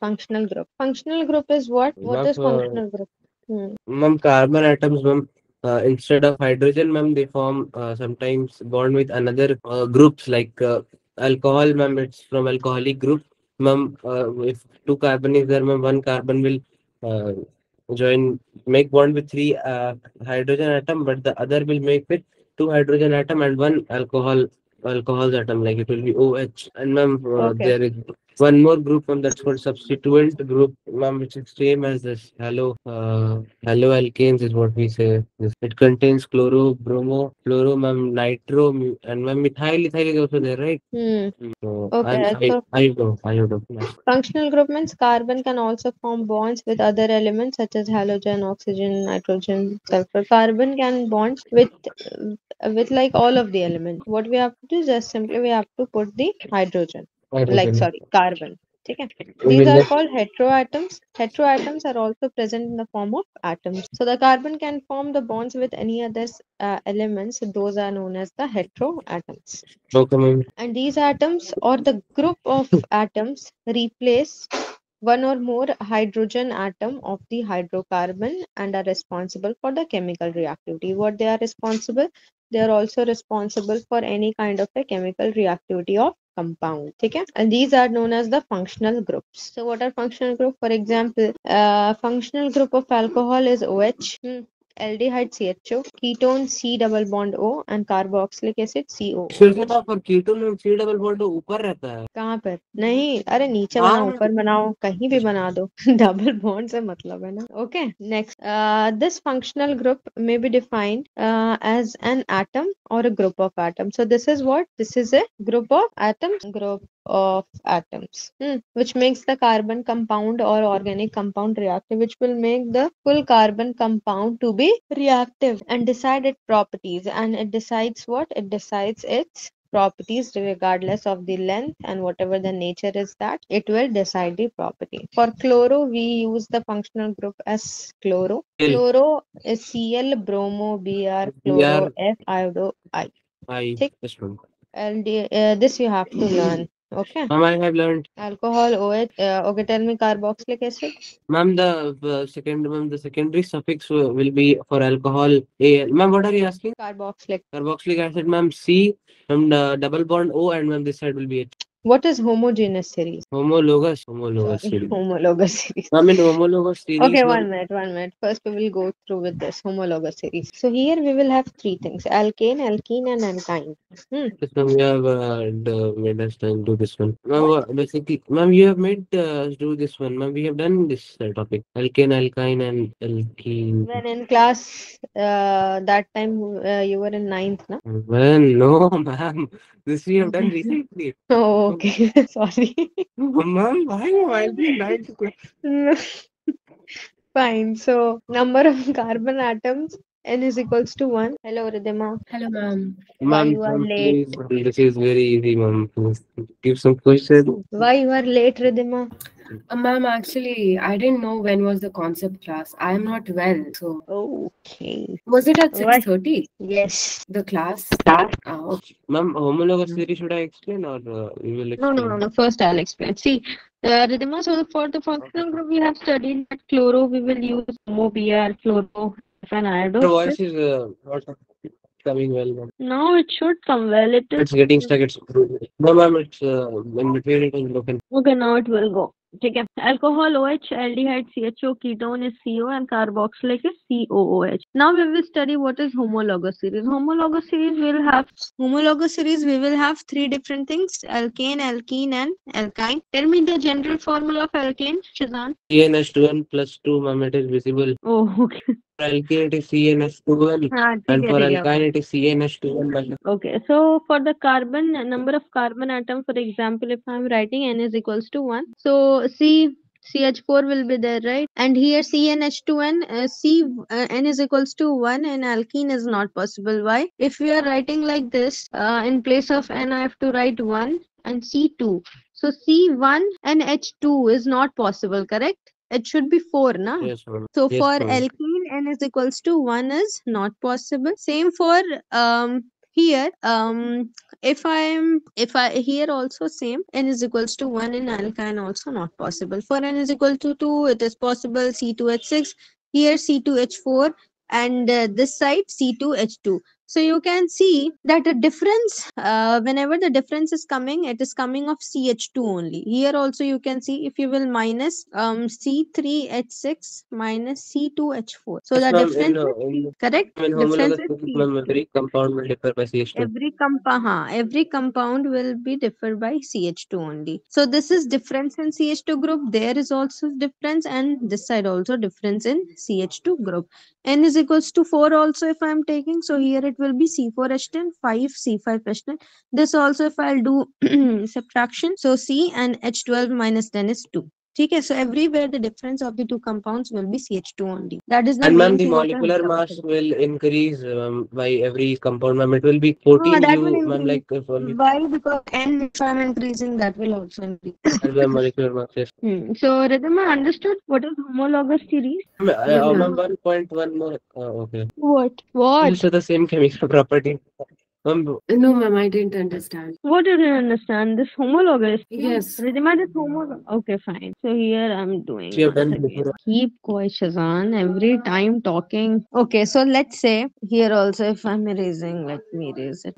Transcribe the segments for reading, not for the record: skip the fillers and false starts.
functional group. Functional group is what? What Ma'am, is functional group? Hmm. ma'am, carbon atoms, ma'am, instead of hydrogen, ma'am, they form sometimes bond with another groups like alcohol, ma'am. It's from alcoholic group, ma'am. If two carbon is there, ma'am, one carbon will uh, join make bond with three hydrogen atom, but the other will make with two hydrogen atom and one alcohol atom. Like it will be OH. And ma'am, Okay. there is one more group, ma'am, that's called substituent group, ma'am, which is same as this haloalkanes is what we say. It contains chloro, bromo, fluoro, ma'am, nitro, and ma'am, ethyl is also there, right? Hmm. So, and Okay. So iodine. functional group means carbon can also form bonds with other elements such as halogen, oxygen, nitrogen, sulfur. Carbon can bond with like all of the elements. What we have to do is just simply we have to put the hydrogen, like Hydrogen. sorry, carbon. Okay. We These will are just called heteroatoms. Heteroatoms are also present in the form of atoms. So the carbon can form the bonds with any other elements. Those are known as the heteroatoms. okay, ma'am. And these atoms or the group of atoms replace one or more hydrogen atom of the hydrocarbon and are responsible for the chemical reactivity. What they are responsible? They are also responsible for any kind of a chemical reactivity of compound. Okay? And these are known as the functional groups. So what are functional group? For example, functional group of alcohol is OH. Aldehyde CHO, ketone C double bond O and carboxylic acid COO. फिर तो for ketone में C double bond ऊपर रहता है. कहाँ पर? नहीं, अरे नीचे हाँ बनाओ, ऊपर बनाओ, कहीं भी बना दो. डबल बॉन्ड से मतलब है ना. Okay, next. This functional group may be defined as an atom or a group of atoms. So this is what? This is a group of atoms. Group of atoms, which makes the carbon compound or organic compound reactive, which will make the full carbon compound to be reactive and decide its properties. And it decides what? It decides its properties regardless of the length, and whatever the nature is, that it will decide the property. For chloro, we use the functional group as chloro. L. Chloro is Cl, bromo, Br, We chloro, are F, iodo, I. I Thick. this one. This you have to learn. Okay. Ma'am, I have learned. Alcohol, OH. Okay, tell me carboxylic acid. Ma'am, the secondary suffix will be for alcohol Al. Ma'am, what are you asking? Carboxylic. Carboxylic acid, ma'am, C, ma'am, the double bond O, and ma'am, this side will be H. What is homogeneous series? Homologous Sorry, series. homologous series. Ma'am, in homologous series, Okay, ma'am, 1 minute, 1 minute. First, we will go through with this homologous series. So here we will have three things: alkane, alkene, and alkyne. yes, ma'am, you have made us do this one. Ma'am, What? basically, ma'am, you have made us do this one. Ma'am, we have done this topic. Alkane, alkyne, and alkene. When in class, that time you were in ninth, na? Well, no, ma'am. This we have done Okay. recently. Oh, okay. Sorry. Ma'am, why I be ninth class? No, fine. So, number of carbon atoms n is equals to 1. Hello, Ridhima. Hello, ma'am. Why Ma'am, you are ma'am, late? please. This is very easy, ma'am. Please give some question. Why you are late, Ridhima? Ma'am, actually, I didn't know when was the concept class. I am not well, so Okay. was it at Why? 6:30? Yes. The class? Okay. Ma'am, homologous theory should I explain or you will No, no, no, explain? no. First, I'll explain. See, Ridhima, so for the functional group, we have studied that chloro, we will use homo, Br, chloro, and Your iodo. voice is not coming well, ma'am. Now it should come well. It is. It's getting stuck. It's no, ma'am. It's in between it is broken. Okay, now it will go. ठीक है. Alcohol OH, aldehyde CHO, ketone is CO, and carboxylic is COOH. Now we will study what is homologous series. Homologous series we will have three different things: alkane, alkene, and alkyne. Tell me the general formula of alkane, Shazan. CnH2n plus 2, ma'am. It is visible. Oh, okay. For alkane, it is CnH2n, हाँ ठीक and है for ठीक है. alkyne, it is CnH2n minus. Okay, so for the carbon number of carbon atom, for example, if I'm writing n is equals to 1, so CH4 will be there, right? And here CnH2n, n is equals to 1, and alkene is not possible. Why? If we are writing like this, in place of n, I have to write 1 and C2. So C1 and H2 is not possible, correct? It should be 4, na? Yes, ma'am. So Yes, for ma'am. alkene, n is equals to 1 is not possible. Same for um here, if I here also same, n is equals to 1 in alkyne also not possible. For n is equal to 2, it is possible C2H6, here C2H4, and this side C2H2. So you can see that the difference, whenever the difference is coming, it is coming of CH2 only. Here also you can see, if you will minus C3H6 minus C2H4. So Yes, the ma'am. difference is C, correct? In Difference homologous is species, ma'am, CH2. every compound will differ by CH2. Every compound will be differed by CH2 only. So this is difference in CH2 group. There is also difference, and this side also difference in CH2 group. N is equals to 4 also if I am taking. So here it will be C4H10, 5 C5H10. This also if I'll do subtraction. So C and H12 minus 10 is 2. Okay, so everywhere the difference of the two compounds will be CH2 only. That is the And ma'am, main the thing what I have molecular mass observed. will increase by every compound, ma'am. It will be Ah, 14 that will U, ma'am, increase. like if only Why? Because n, if I'm increasing, that will also increase. as the molecular mass. Yes. So, Ridhima, understood what is homologous series? Yes, Ma'am, ma'am. 1.1 more. Okay. What? Also What? the same chemical property. Ma'am, No, ma'am, I didn't understand. What did you understand? This homologous? Yes. Ridhima, this homologous. Okay, fine. So here I'm doing she have once done again. before. Keep quiet, Shazan. Every time talking. Okay, so let's say here also if I'm erasing, let me erase it.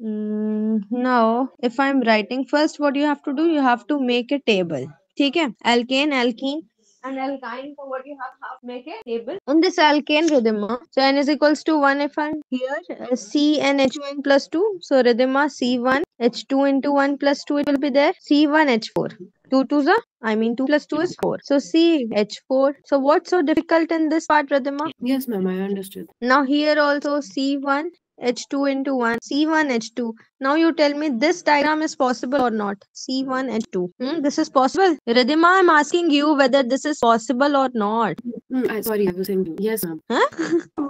Now, if I'm writing first, what you have to do? You have to make a table. ठीक है? Alkane, alkene, and alkyne. So what you have to make a table. In this alkane Ridhima, so n is equals to 1 if I'm here, C and H2n plus 2. So Ridhima C1 H2 into 1 plus 2 it will be there. C1 H4. 2 2s are, I mean 2 plus 2 is 4. So C H4. So what's so difficult in this part, Ridhima? Yes, ma'am, I understood. Now here also C1 H2 into 1 C1 H2. Now you tell me this diagram is possible or not. C1 H2. This is possible. Ridhima, I'm asking you whether this is possible or not. Sorry, I was saying yes, ma'am. Huh?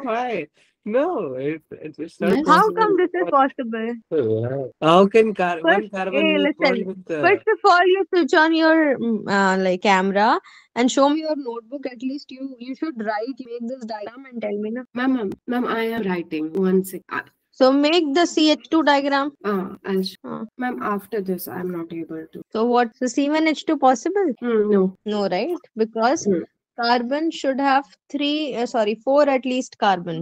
Why? No, it's not Yes. How come possible. this is possible? How can First, one carbon hey, will bond listen. with First of all, you switch on your like camera and show me your notebook. At least you should write, make this diagram and tell me na. Ma'am, I am writing. One sec. So make the CH2 diagram. Uh, Ma'am, after this, I'm not able to. so what's the C1H2 possible? No. No, right? Because Hmm. carbon should have four at least carbon.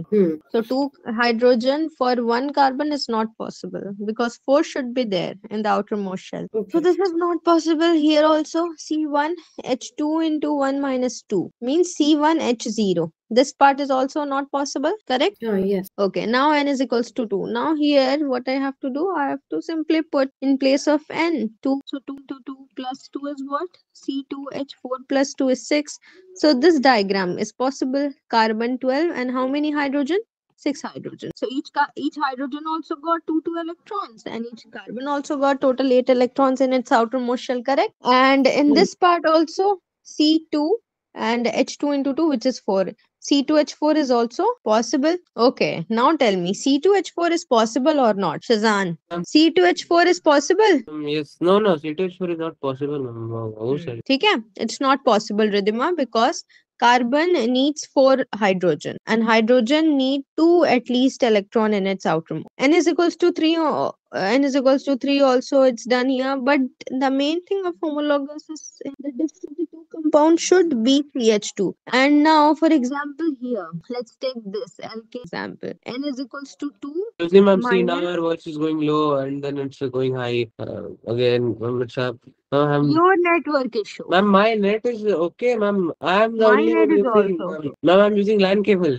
So two hydrogen for one carbon is not possible because four should be there in the outermost shell. So Okay. this is not possible here also. C1H2 into 1 minus 2 means C1H0. This part is also not possible, correct? Yes. Okay, now n is equals to 2. Now here what I have to do, I have to simply put in place of n 2. So 2 to 2 plus 2 is what? C2H4 plus 2 is 6. So this diagram is possible. Carbon 12 and how many hydrogen? 6 hydrogen. So each hydrogen also got 2 electrons, and each carbon also got total 8 electrons in its outermost shell, correct? And in Hmm. this part also C2 and H2 into 2, which is 4. C2H4 is also possible. Okay, now tell me, C2H4 is possible or not? Shazan, C2H4 is possible? Yes, no, C2H4 is not possible, ma'am. How sir? ठीक है? It's not possible, Ridhima, because carbon needs 4 hydrogen and hydrogen need 2 at least electron in its outermost. N is equals to 3. N is equals to 3 also, it's done here. But the main thing of homologous is the difference of the two compounds should be CH2. And now, for example, here, let's take this alkane example. N is equals to 2 Usually, ma'am, see now minus your voice is going low and then it's going high again. Ma'am, it's up. your network issue. Ma'am, my net is okay, ma'am. I am the My only net one is using. also. Ma'am, I'm using LAN cable.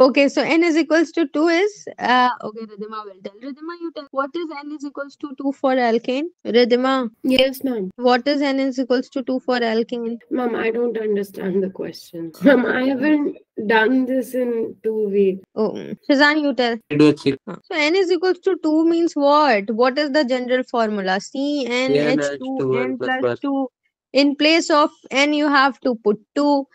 Okay, so n is equals to 2 is okay, Ridhima will tell. Ridhima, you tell what is n is equals to 2 for alkane? Ridhima, Yes, ma'am. what is n is equals to 2 for alkane? Ma'am, I don't understand the question. Ma'am, I haven't done this in 2 weeks. Oh, Shazan, you tell. I do it. See, So n is equals to 2 means what? What is the general formula? CnH2 CnH2 n and plus plus plus. 2. In place of n, you have to put 2.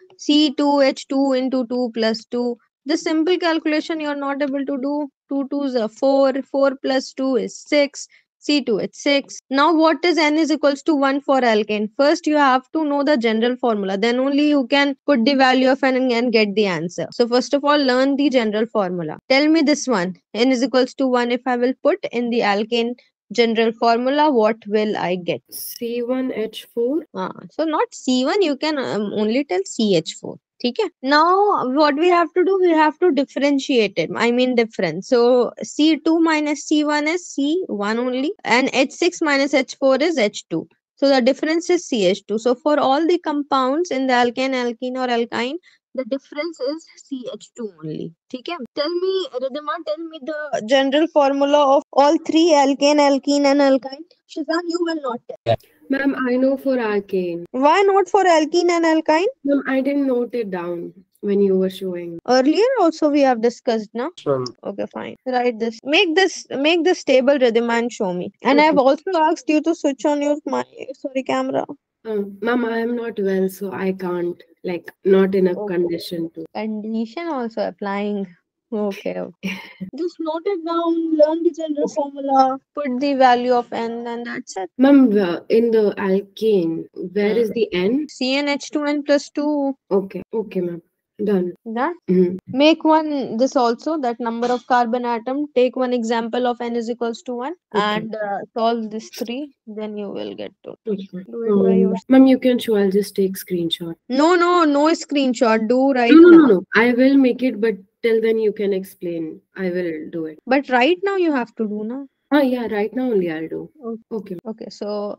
C2H2 into 2 plus 2. The simple calculation you are not able to do. 2 2s are 4. 4 plus 2 is 6. C2H6. Now what is N is equals to 1 for alkane? First you have to know the general formula. Then only you can put the value of N and get the answer. So first of all, learn the general formula. Tell me this one. N is equals to 1. If I will put in the alkane general formula, what will I get? C1H4. So not C1, you can only tell CH4. Okay. Now what we have to do, we have to differentiate it. I mean difference. So C2 minus C1 is C1 only, and H6 minus H4 is H2. So the difference is CH2. So for all the compounds in the alkane, alkene or alkyne, the difference is CH2 only. Okay. Tell me, Ridhima, tell me the general formula of all three, alkane, alkene and alkyne. Shazan, you will not tell. Ma'am, I know for alkane. Why not for alkene and alkyne? Ma'am, I didn't note it down when you were showing. Earlier also we have discussed now. Ma'am. Okay, fine. Write this. Make this table, Ridhima, and show me. And I have Okay. also asked you to switch on your camera. Ma'am, I am not well, so I can't, like, not in a Okay. condition to. Condition also applying. Okay, okay. Just note it down, learn the general formula, put the value of N, and that's it. Ma'am, in the alkane, where is the N? CnH2n plus 2. Okay, ma'am. Done. That. Mhm. Make one this also, that number of carbon atom. Take one example of N is equals to 1 Okay. and solve this 3. Then you will get to Okay. do it by yourself. Ma'am, you can show. I'll just take screenshot. No screenshot. Do right No. now. No. I will make it, but till then you can explain. I will do it. But right now you have to do now. Yeah, right now only I'll do. Okay. Okay, so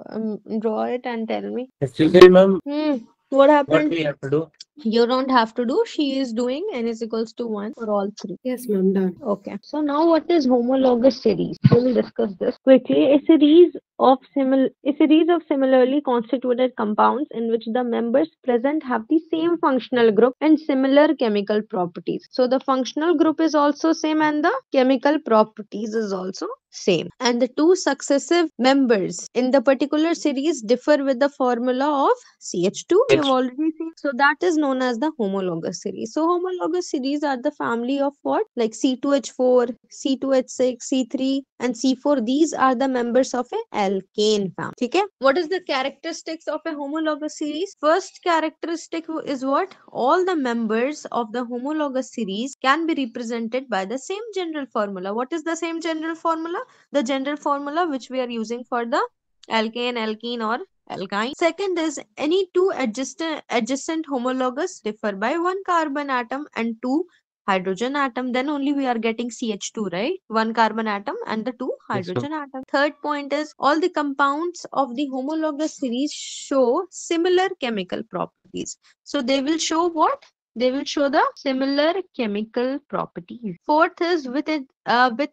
draw it and tell me. Actually, ma'am, What what happened? we have to do? You don't have to do. She is doing N is equals to 1 for all 3. Yes, ma'am, done. Okay. So now what is homologous series? We will discuss this quickly. A series of similarly constituted compounds in which the members present have the same functional group and similar chemical properties. So the functional group is also same and the chemical properties is also same. And the two successive members in the particular series differ with the formula of CH2. We have already seen. So that is known as the homologous series. So homologous series are the family of what? Like C2H4, C2H6, C3 and C4. These are the members of a alkane family. Okay? What is the characteristics of a homologous series? First characteristic is what? All the members of the homologous series can be represented by the same general formula. What is the same general formula? The general formula which we are using for the alkane, alkene or alkyne. Second is any two adjacent homologous differ by one carbon atom and two hydrogen atom. Then only we are getting CH2, right? One carbon atom and the two Yes, ma'am. hydrogen atom. Third point is all the compounds of the homologous series show similar chemical properties. So they will show what? They will show the similar chemical properties. Fourth is with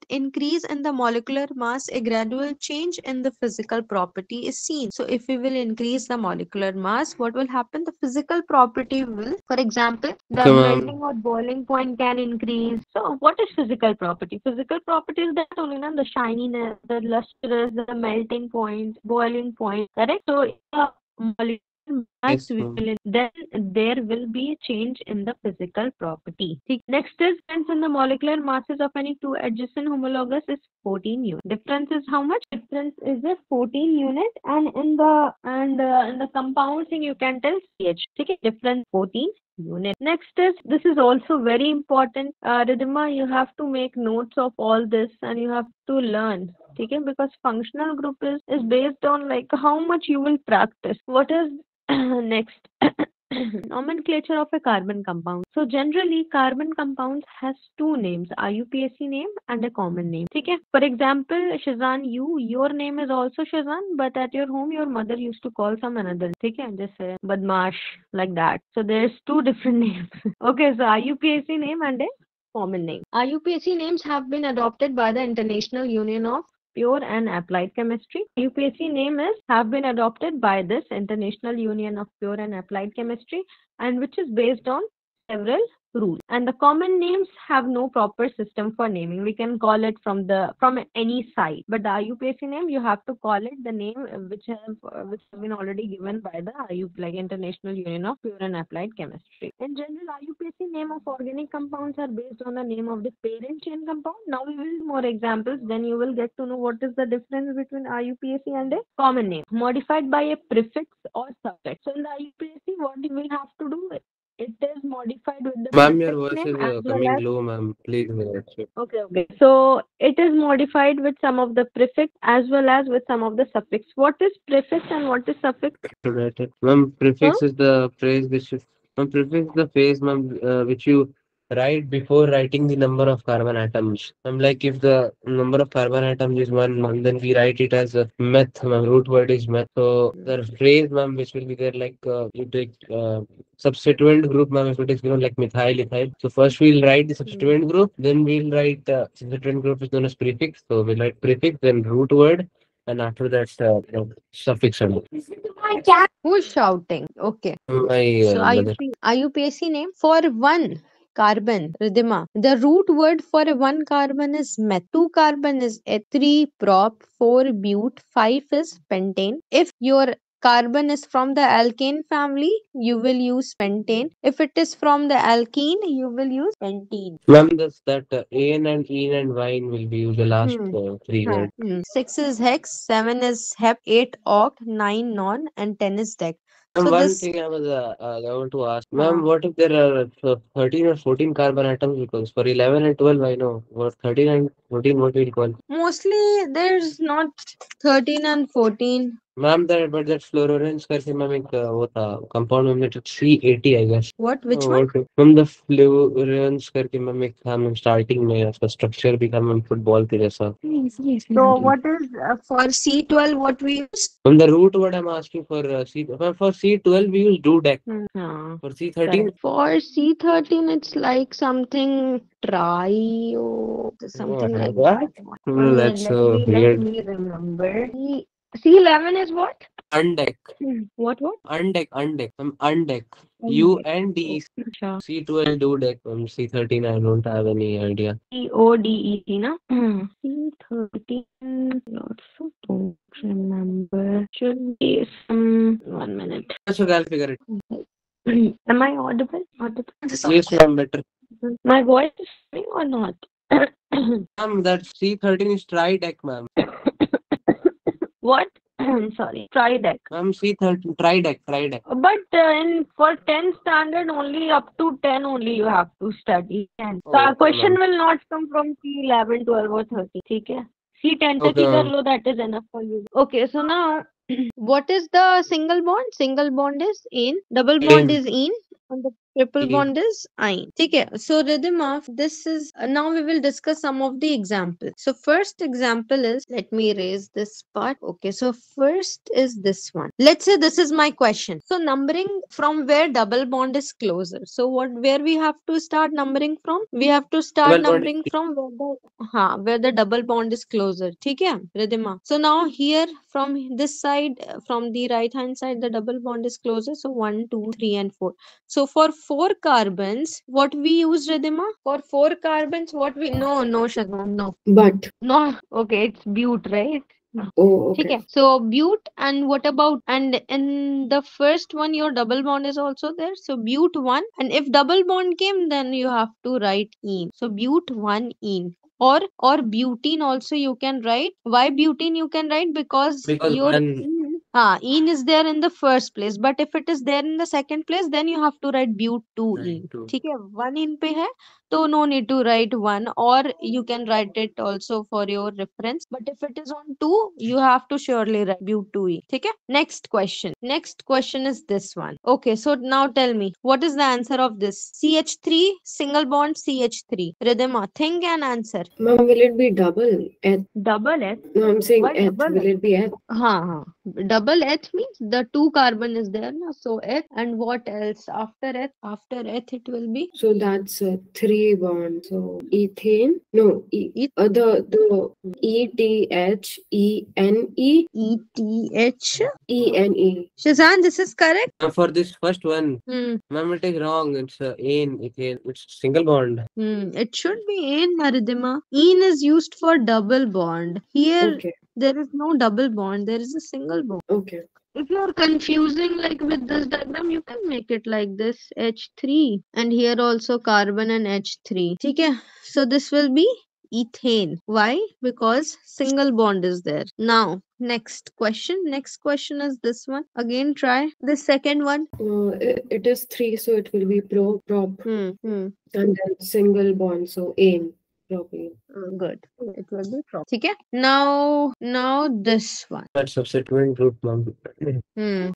increase in the molecular mass, a gradual change in the physical property is seen. So if we will increase the molecular mass, what will happen? The physical property will, for example, the Okay, ma'am. melting or boiling point can increase. So what is physical property? Physical property is that only na, the shininess, the lustrous, the melting point, boiling point, correct? So if the molecular mass Yes, ma'am. then there will be a change in the physical property. Next is difference in the molecular masses of any two adjacent homologous is 14 units. Difference is how much? Difference is a 14 unit, and in the compound thing you can tell CH. Okay, difference 14 unit. Next is, this is also very important. Ridhima, you have to make notes of all this and you have to learn. Okay, because functional group is based on like how much you will practice. What is next? Nomenclature of a carbon compound. So generally carbon compounds has two names, IUPAC name and a common name. Okay? For example, Shazan, your name is also Shazan, but at your home your mother used to call some another. Okay? Just say Badmash, like that. So there's two different names. Okay, so IUPAC name and a common name. IUPAC names have been adopted by the International Union of Pure and Applied Chemistry. UPSC name is have been adopted by this International Union of Pure and Applied Chemistry, and which is based on several rules. And the common names have no proper system for naming. We can call it from any site, but the IUPAC name you have to call it the name which have been already given by the IUP, like International Union of Pure and Applied Chemistry. In general, IUPAC name of organic compounds are based on the name of the parent chain compound. Now we will do more examples, then you will get to know what is the difference between IUPAC and a common name modified by a prefix or suffix. So in the IUPAC, what you will have to do, it is modified with the Ma'am, your prefix voice name is as well coming as. low, ma'am. Please. Okay. So it is modified with some of the prefix as well as with some of the suffix. What is prefix and what is suffix? Ma'am, Huh? prefix is the phrase which is, ma'am, prefix is the phrase, ma'am, which you write before writing the number of carbon atoms. Ma'am, like if the number of carbon atoms is one, ma'am, then we write it as a meth, ma'am. Root word is meth. So the phrase, ma'am, which will be there, like you take substituent group, ma'am, if it is given like methyl, ethyl. So first we'll write the substituent group, then we'll write substituent group is known as prefix. So we'll write prefix, then root word, and after that suffix. Who's shouting? Okay. My So mother. IUPAC name for one carbon, Ridhima. The root word for one carbon is meth. Two carbon is eth. Three prop. Four bute. Five is pentane. If your carbon is from the alkane family, you will use pentane. If it is from the alkene, you will use pentene. Ma'am, that's that an and en and wine will be the last Hmm. three words. Six is hex, seven is hep, eight oct, nine non, and 10 is dec. And So one this. thing I want to ask, ma'am, what if there are 13 or 14 carbon atoms? Because for 11 and 12, I know. What 13 and 14, what we'll call? Mostly there's not 13 and 14. Ma'am, that fluorines करके ma'am एक वो था compound में जो C80 I guess. What? Which one? What? Ma'am the fluorines करके ma'am एक था ma'am starting में उसका structure भी था मैम football के जैसा. So what is for C12 what we use? From the root word I'm asking for for C12 we use do deck. For C13 Correct. For C13 it's like something trio, something like what? that. That's so Let weird. me remember. C11 is what? Undeck. What? Undeck. Undeck. Undeck. UNDEC. Sure. C12 do deck. C13 I don't have any idea. CODEC, na? C13. Also don't remember. Should be some. 1 minute. That's okay, I'll figure it. Am I audible? Audible? Yes, ma'am, better. My voice is coming or not? Ma'am, that C13 is try deck, ma'am. What? Sorry. Try deck. Ma'am, C13 try deck. But for 10 standard only up to 10 only you have to study. And so our Okay, question ma'am. will not come from C11, 12 or 13. Okay? C10 Okay, तक ही कर ma'am. Low, that is enough for you. Okay, so now what is the single bond? Single bond is in, double bond is in, and the triple bond is ein. Okay, so rhythm of this is now we will discuss some of the examples. So first example is, let me erase this part. Okay, so first is this one. Let's say this is my question. So numbering from where double bond is closer. So where we have to start numbering from? We have to start Double bond. numbering from where the double bond is closer. ठीक है Ridhima? So now here from this side, from the right hand side, the double bond is closer. So 1, 2, 3, and 4. So for 4 carbons, what we use, Ridhima? For 4 carbons, what we no Shagwan, no. But No, okay, it's bute, right? oh, ठीक okay. है. So bute, and what about, and in the first one your double bond is also there. So bute 1, and if double bond came, then you have to write ene. So bute 1 ene. Or butene also you can write. Why butene you can write? Because Because your one. ene is there in the first place, but if it is there in the second place, then you have to write bute 2 ene. Two. ठीक है? 1 ene पे है, so no need to write 1, or you can write it also for your reference. But if it is on 2, you have to surely write bute 2e. ठीक है? Next question is this one. Okay, so now tell me, what is the answer of this? CH3 single bond CH3. Ridhima, think and answer. Ma'am, will it be double H? Double H? No, I'm saying Why H. double Will it be H? हाँ. Double H means the 2 carbon is there, na? So H, and what else after H? After H it will be So that's 3 bond. So ethane. No, the ETHENE. ENE. Shazan, this is correct. For this first one, ma'am, it is wrong. It's ane, ethane. It's single bond. It should be in Maridima. In is used for double bond. Here, Okay. there is no double bond. There is a single bond. Okay. If you're confusing like with this diagram, you can make it like this H3 and here also carbon and H3. Okay, so this will be ethane. Why? Because single bond is there. Now, next question. Next question is this one. Again, try the second one. It is 3, so it will be prop, Hmm. and then single bond, so ane, propane. Good. It will be prop. Okay. Now this one. That's substituent group, ma'am.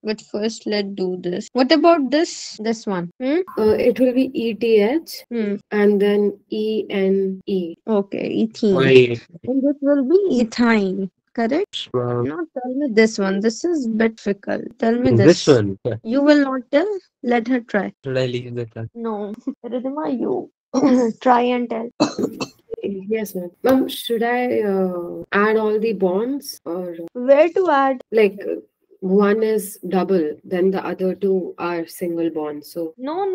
But first let's do this. What about this? This one. It will be ETH Hmm. and then ENE. Okay, ethene. Why? And this will be ethyne. Correct? Ma'am, Now tell me this one. This is bit difficult. Tell me this this. one. You will not tell? Let her try. Should I leave the class? No. Ridhima, you try and tell. Yes, ma'am. Ma'am, should I add all the bonds, or Where to add? like one is double, then the other two are single bonds? So No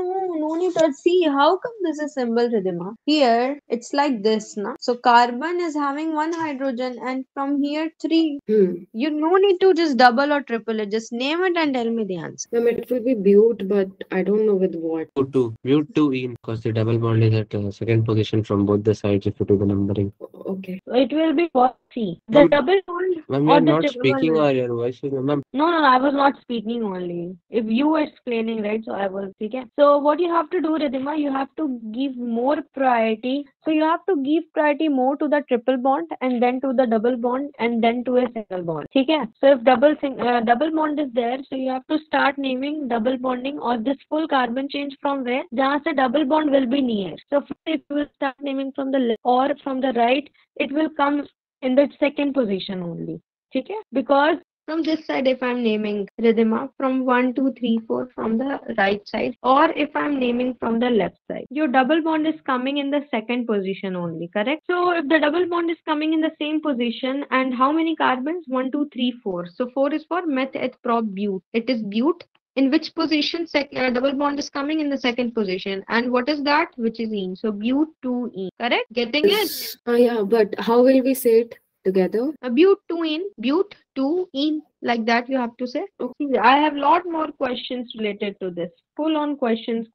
need to see. How come this is symbol, Ridhima? Here, it's like this, na? So carbon is having one hydrogen and from here three. You no need to just double or triple it. Just name it and tell me the answer. ma'am, it will be bute, but I don't know with what. Bute 2 in, because the double bond is at second position from both the sides if you do the numbering. Okay. So it will be what? C. The double bond Ma'am, or you're the not triple speaking bond? or your voice is, ma'am. No, I was not speaking only. If you were explaining, right? So I was, okay. So what you have to do, Ridhima, you have to give more priority. So you have to give priority more to the triple bond and then to the double bond and then to a single bond. Okay. So if double bond is there, so you have to start naming double bonding or this full carbon change from where? Jahan se double bond will be near. So if you will start naming from the left or from the right, it will come in the second position only. Okay? Because from this side, if I'm naming Ridhima from 1, 2, 3, 4 from the right side, or if I'm naming from the left side, your double bond is coming in the second position only, correct? So if the double bond is coming in the same position, and how many carbons? 1, 2, 3, 4. So 4 is for meth, eth, prop, bute. It is bute. In which position double bond is coming in the second position, and what is that? Which is ene. So bute 2 ene. Correct? Getting it? Yeah, but how will we say it together? Bute 2 in, like that you have to say. Okay. I have lot more questions related to this. Full on questions.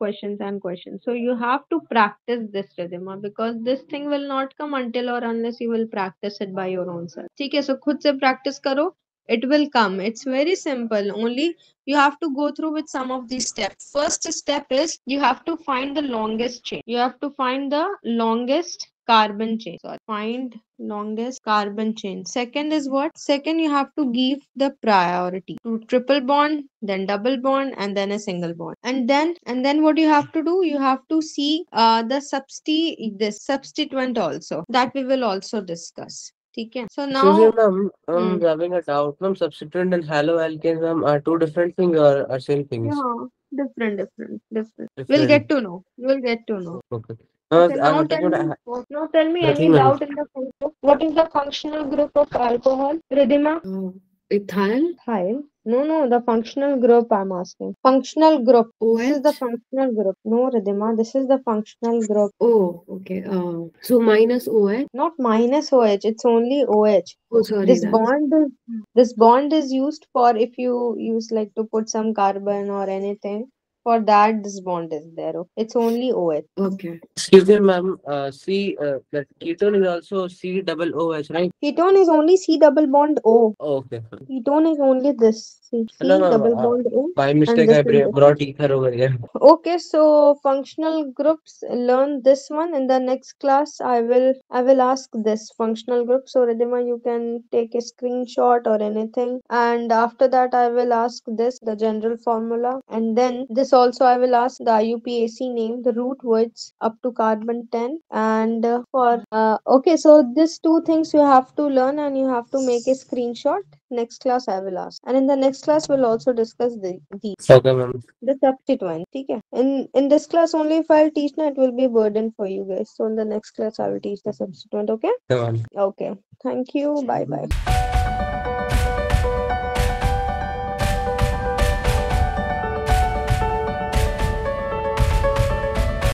So you have to practice this, Ridhima, because this thing will not come until or unless you will practice it by your own self. ठीक है, so खुद से practice करो. It will come. It's very simple. Only you have to go through with some of these steps. First step is you have to find the longest chain. You have to find the longest carbon chain. Sorry, find longest carbon chain. Second is what? Second, you have to give the priority to triple bond, then double bond, and then a single bond. And then what you have to do? You have to see the substituent also. That we will also discuss. Okay. So Excuse now me, ma'am. I'm having a doubt. Ma'am, substituent and haloalkanes, ma'am, are two different things or are same things? yeah, different. We'll get to know. You'll get to know. Okay. Okay, I now have to tell put me. Now tell me any nothing, ma'am. doubt in the concept. What is the functional group of alcohol, Ridhima? Ethyl? Ethyl? No, the functional group I'm asking. Functional group. This is the OH? functional group. No, Ridhima, this is the functional group. Oh, okay. So minus OH? Not minus OH, it's only OH. Oh, sorry. This bond is used for if you use like to put some carbon or anything. For that, this bond is there. It's only OH. Okay. Excuse me, ma'am. That ketone is also C double OH, right? Ketone is only C double bond O. Okay. Ketone is only this. See, No, C no, double no. bond O. By And mistake, this I is this. brought ether over here. Okay, so functional groups, learn this one. In the next class, I will ask this functional group. So Ridhima, you can take a screenshot or anything. And after that, I will ask this, the general formula. And then this also I will ask the IUPAC name, the root words up to carbon 10, and for okay, so these two things you have to learn and you have to make a screenshot. Next class I will ask, and in the next class we'll also discuss these. Okay, ma'am. The substituent, okay? In this class only if I'll teach now, it will be a burden for you guys. So in the next class I will teach the substituent, okay? Okay, ma'am. Okay. Thank you. Bye bye.